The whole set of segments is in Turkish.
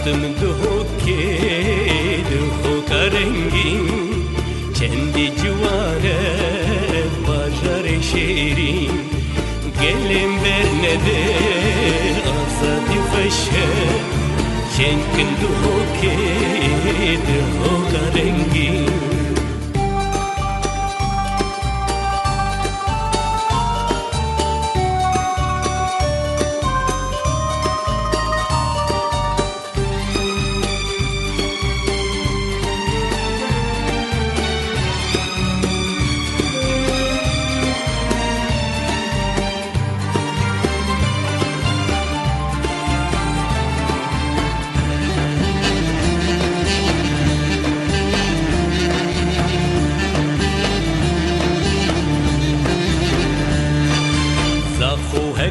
Hatım duhoka rengin Kendi civare bajar şerin Gelin bernede azadi feşe Çenkin duhoka rengin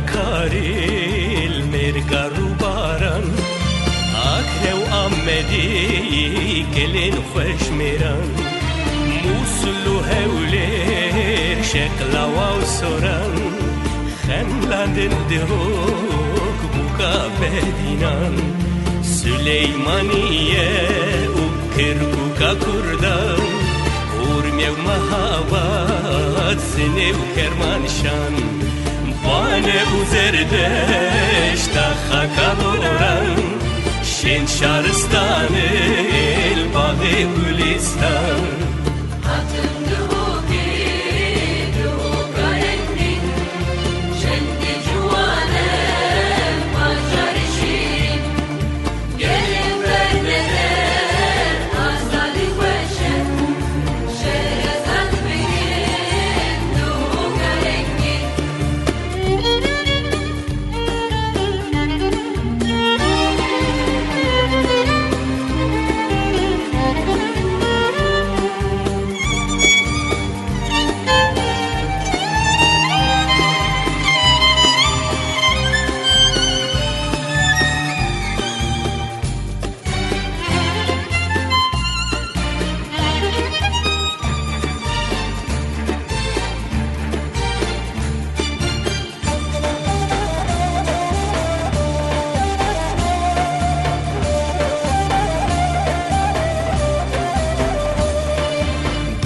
Karil mergaru baran Akrev Ahmedi gelin hoş miran Muslu hevler şeklav soran Xenlandin dihok buka bedinan Süleymaniye u Kirkuka kurdan Urmev mahabat sinev Kermanşan Bane uzerdeş taha kaloran Şen şaristan el bağı gülistan Hatım duhoka rengin Şendi cuvane bajar şirin Gelin verneler azali veşen Şehrazat begin duhoka rengin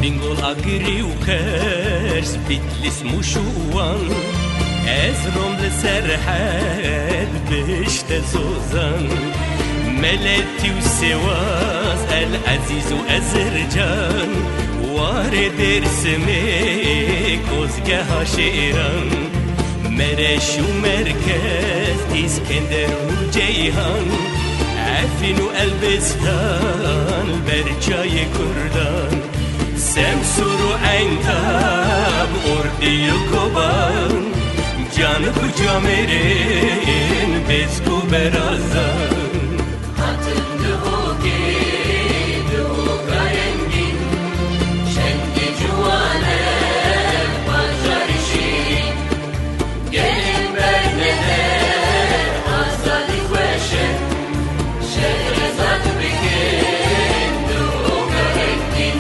Bingol agriu kers bitlis muşuan Ez romle serhed bişte zozan Meleti u sevaz el azizu ezercan Vare dersime kozgeha şeran Mereş u merkez İskender u Ceyhan Afrin u Elbistan Berçay Kurdan Semsuru entab ordiyu koban Canı kucamerin bezku berazan Hatım duhoka rengin Şendi cuvane bajar şirin Gelin bernede azali veşen Şehrazat begin duhoka rengin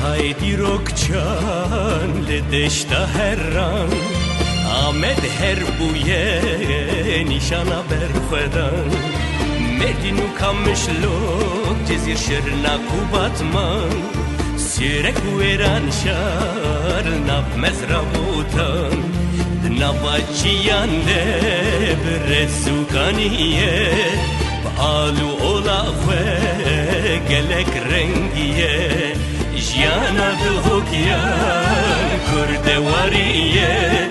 Haydi rokçan le deşta herran Ahmet her buye nişana berfedan Medinu kamışlok cezir şerna kubatman Sürek veran şar nab mezrabutan Navaçiyan de brezukaniye Alu ola ve gelek rengiye Jana duhokyan kurdewariye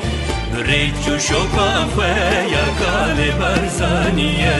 Reçu şopa fe yakale barzaniye